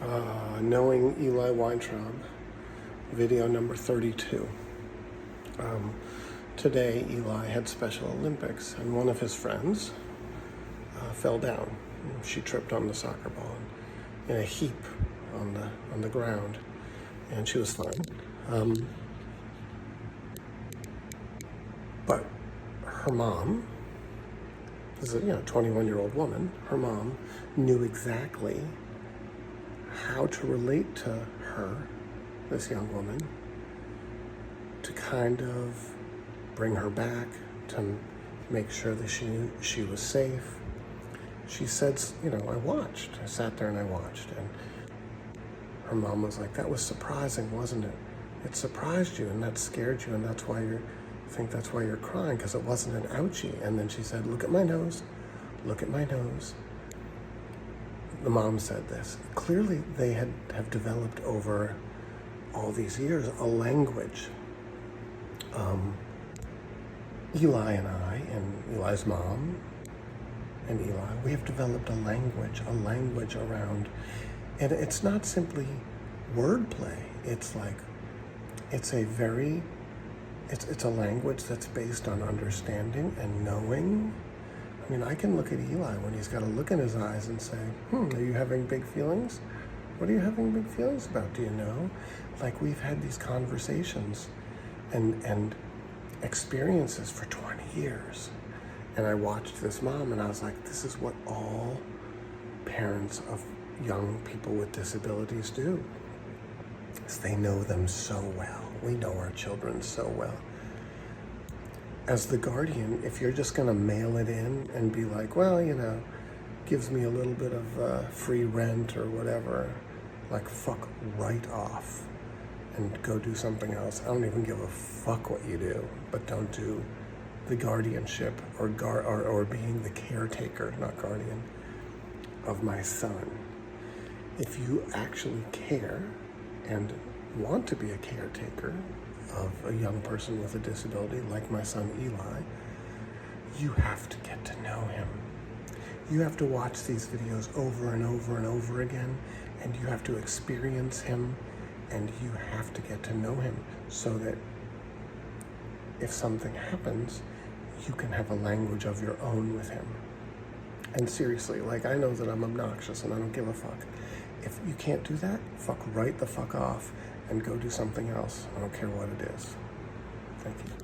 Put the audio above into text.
Knowing Eli Weintraub, video number 32. Today, Eli had Special Olympics, and one of his friends fell down. She tripped on the soccer ball in a heap on the ground, and she was fine. But her mom, this is a 21-year-old woman, her mom knew exactly how to relate to her, this young woman, to kind of bring her back, to make sure that she was safe. She said, I sat there and I watched, and her mom was like, that was surprising, wasn't it? It surprised you, and that scared you, and that's why you're crying, because it wasn't an ouchie. And then she said, look at my nose, look at my nose. The mom said this. Clearly they have developed over all these years a language. Eli and I, and Eli's mom, and Eli, we have developed a language around, and it's not simply wordplay. It's a language that's based on understanding and knowing. I mean, I can look at Eli when he's got a look in his eyes and say, are you having big feelings? What are you having big feelings about? Do you know? Like, we've had these conversations and experiences for 20 years. And I watched this mom and I was like, this is what all parents of young people with disabilities do. Is they know them so well. We know our children so well. As the guardian, if you're just gonna mail it in and be like, well, gives me a little bit of free rent or whatever, like, fuck right off and go do something else. I don't even give a fuck what you do, but don't do the guardianship or being the caretaker, not guardian, of my son. If you actually care and want to be a caretaker of a young person with a disability like my son Eli, you have to get to know him. You have to watch these videos over and over and over again, and you have to experience him, and you have to get to know him so that if something happens, you can have a language of your own with him. And seriously, I know that I'm obnoxious and I don't give a fuck. If you can't do that, fuck right the fuck off and go do something else. I don't care what it is. Thank you.